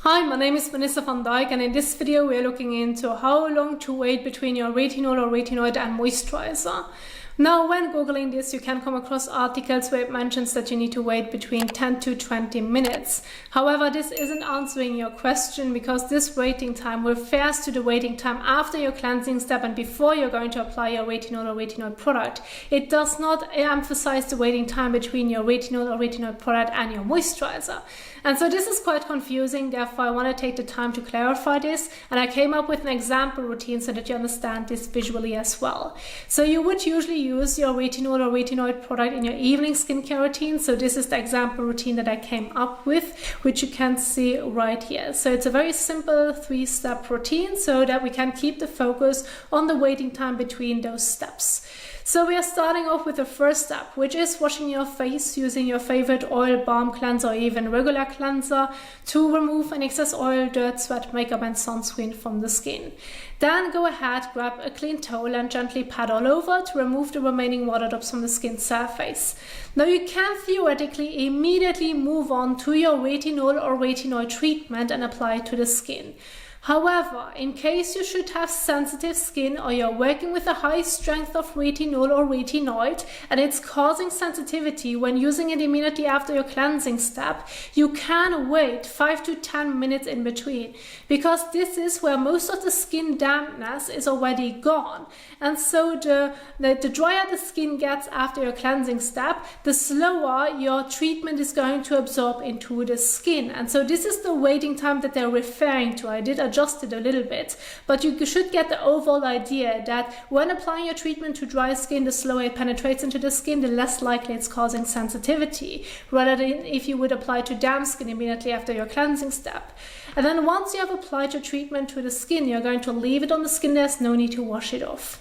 Hi, my name is Vanessa van Dijk, and in this video we are looking into how long to wait between your retinol or retinoid and moisturizer. Now, when Googling this, you can come across articles where it mentions that you need to wait between 10 to 20 minutes. However, this isn't answering your question because this waiting time refers to the waiting time after your cleansing step and before you're going to apply your retinol or retinoid product. It does not emphasize the waiting time between your retinol or retinoid product and your moisturizer. And so this is quite confusing, therefore I want to take the time to clarify this, and I came up with an example routine so that you understand this visually as well. So you would usually use your retinol or retinoid product in your evening skincare routine. So this is the example routine that I came up with, which you can see right here. So it's a very simple 3-step routine so that we can keep the focus on the waiting time between those steps. So we are starting off with the first step, which is washing your face using your favorite oil, balm cleanser, or even regular cleanser to remove any excess oil, dirt, sweat, makeup, and sunscreen from the skin. Then go ahead, grab a clean towel and gently pat all over to remove the remaining water drops from the skin surface. Now you can theoretically immediately move on to your retinol or retinoid treatment and apply it to the skin. However, in case you should have sensitive skin or you're working with a high strength of retinol or retinoid and it's causing sensitivity when using it immediately after your cleansing step, you can wait 5 to 10 minutes in between, because this is where most of the skin dampness is already gone. And so the drier the skin gets after your cleansing step, the slower your treatment is going to absorb into the skin. And so this is the waiting time that they're referring to. I did adjust it a little bit, but you should get the overall idea that when applying your treatment to dry skin, the slower it penetrates into the skin, the less likely it's causing sensitivity, rather than if you would apply to damp skin immediately after your cleansing step. And then once you have applied your treatment to the skin, you're going to leave it on the skin. There's no need to wash it off.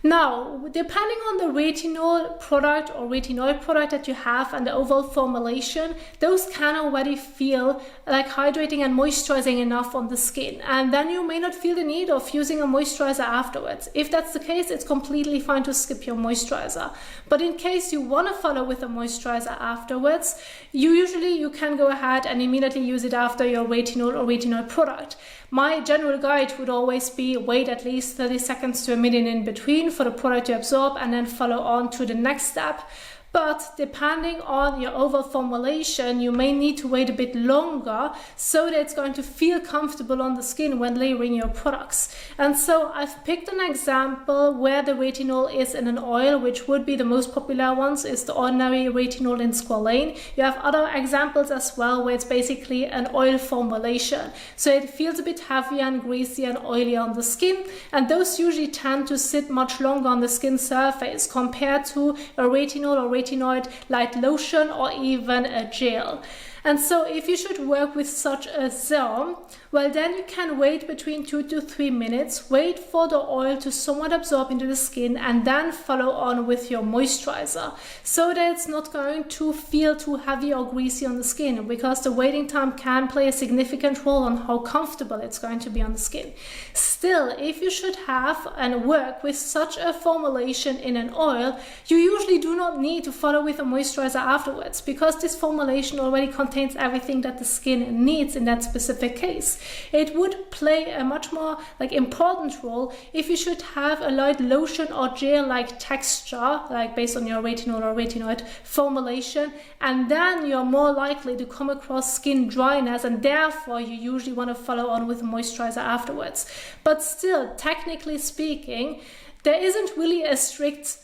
Now, depending on the retinol product or retinoid product that you have and the overall formulation, those can already feel like hydrating and moisturizing enough on the skin. And then you may not feel the need of using a moisturizer afterwards. If that's the case, it's completely fine to skip your moisturizer. But in case you want to follow with a moisturizer afterwards, you can go ahead and immediately use it after your retinol or retinoid product. My general guide would always be wait at least 30 seconds to a minute in between for the product to absorb and then follow on to the next step. But depending on your overall formulation, you may need to wait a bit longer so that it's going to feel comfortable on the skin when layering your products. And so I've picked an example where the retinol is in an oil, which would be the most popular ones, is the ordinary retinol in squalane. You have other examples as well where it's basically an oil formulation. So it feels a bit heavier and greasy and oily on the skin. And those usually tend to sit much longer on the skin surface compared to a retinol or retinoid light lotion or even a gel. And so if you should work with such a serum, well, then you can wait between 2 to 3 minutes, wait for the oil to somewhat absorb into the skin, and then follow on with your moisturizer so that it's not going to feel too heavy or greasy on the skin, because the waiting time can play a significant role on how comfortable it's going to be on the skin. Still, if you should have and work with such a formulation in an oil, you usually do not need to follow with a moisturizer afterwards, because this formulation already contains everything that the skin needs in that specific case. It would play a much more important role if you should have a light lotion or gel-like texture, like based on your retinol or retinoid formulation, and then you're more likely to come across skin dryness, and therefore you usually want to follow on with a moisturizer afterwards. But still, technically speaking, there isn't really a strict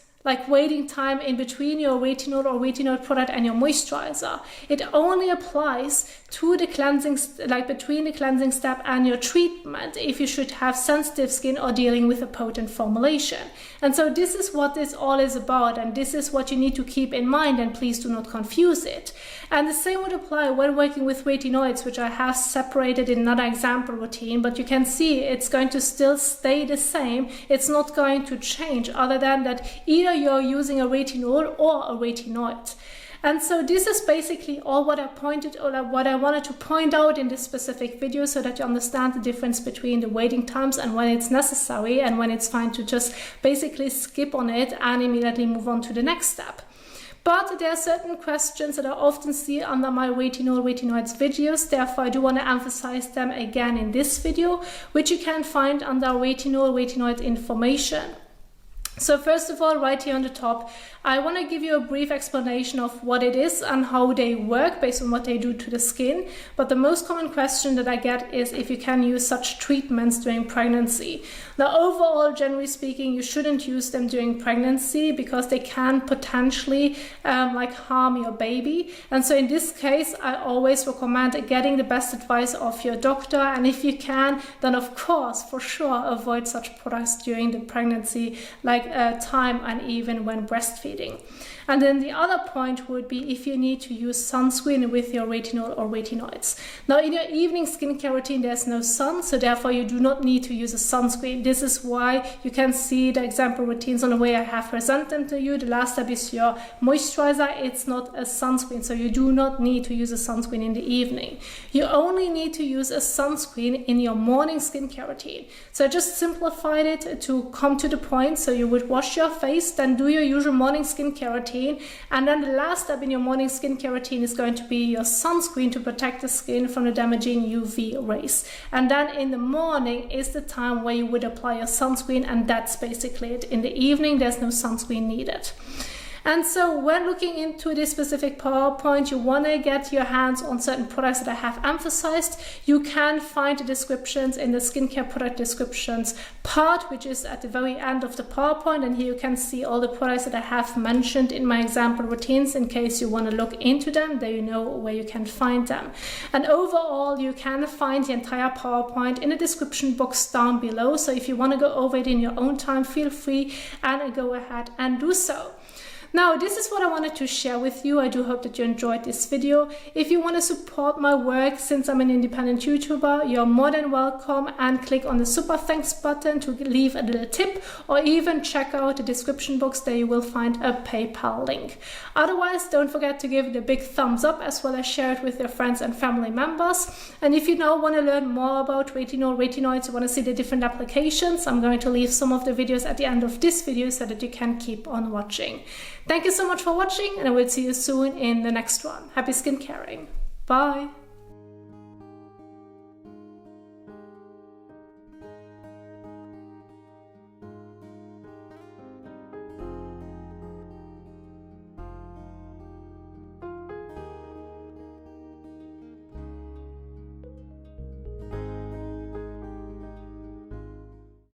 waiting time in between your retinol or retinoid product and your moisturizer. It only applies to the cleansing, between the cleansing step and your treatment, if you should have sensitive skin or dealing with a potent formulation. And so this is what this all is about, and this is what you need to keep in mind, and please do not confuse it. And the same would apply when working with retinoids, which I have separated in another example routine, but you can see it's going to still stay the same. It's not going to change, other than that either you're using a retinol or a retinoid. And so this is basically all what I wanted to point out in this specific video, so that you understand the difference between the waiting times and when it's necessary and when it's fine to just basically skip on it and immediately move on to the next step. But there are certain questions that I often see under my retinoids videos, therefore I do want to emphasize them again in this video, which you can find under retinoid information. So first of all, right here on the top, I want to give you a brief explanation of what it is and how they work based on what they do to the skin. But the most common question that I get is if you can use such treatments during pregnancy. Now, overall, generally speaking, you shouldn't use them during pregnancy because they can potentially harm your baby. And so in this case, I always recommend getting the best advice of your doctor. And if you can, then of course, for sure, avoid such products during the pregnancy, time and even when breastfeeding. And then the other point would be if you need to use sunscreen with your retinol or retinoids. Now, in your evening skincare routine, there's no sun, so therefore you do not need to use a sunscreen. This is why you can see the example routines on the way I have presented them to you. The last step is your moisturizer. It's not a sunscreen, so you do not need to use a sunscreen in the evening. You only need to use a sunscreen in your morning skincare routine. So I just simplified it to come to the point. So you would wash your face, then do your usual morning skincare routine, and then the last step in your morning skincare routine is going to be your sunscreen to protect the skin from the damaging UV rays. And then in the morning is the time where you would apply your sunscreen, and that's basically it. In the evening, there's no sunscreen needed. And so when looking into this specific PowerPoint, you want to get your hands on certain products that I have emphasized. You can find the descriptions in the skincare product descriptions part, which is at the very end of the PowerPoint. And here you can see all the products that I have mentioned in my example routines in case you want to look into them. There you know where you can find them. And overall, you can find the entire PowerPoint in the description box down below. So if you want to go over it in your own time, feel free and go ahead and do so. Now, this is what I wanted to share with you. I do hope that you enjoyed this video. If you want to support my work, since I'm an independent YouTuber, you're more than welcome, and click on the super thanks button to leave a little tip, or even check out the description box. There you will find a PayPal link. Otherwise, don't forget to give it a big thumbs up, as well as share it with your friends and family members. And if you now want to learn more about retinoids, you want to see the different applications, I'm going to leave some of the videos at the end of this video so that you can keep on watching. Thank you so much for watching, and I will see you soon in the next one. Happy skin caring. Bye.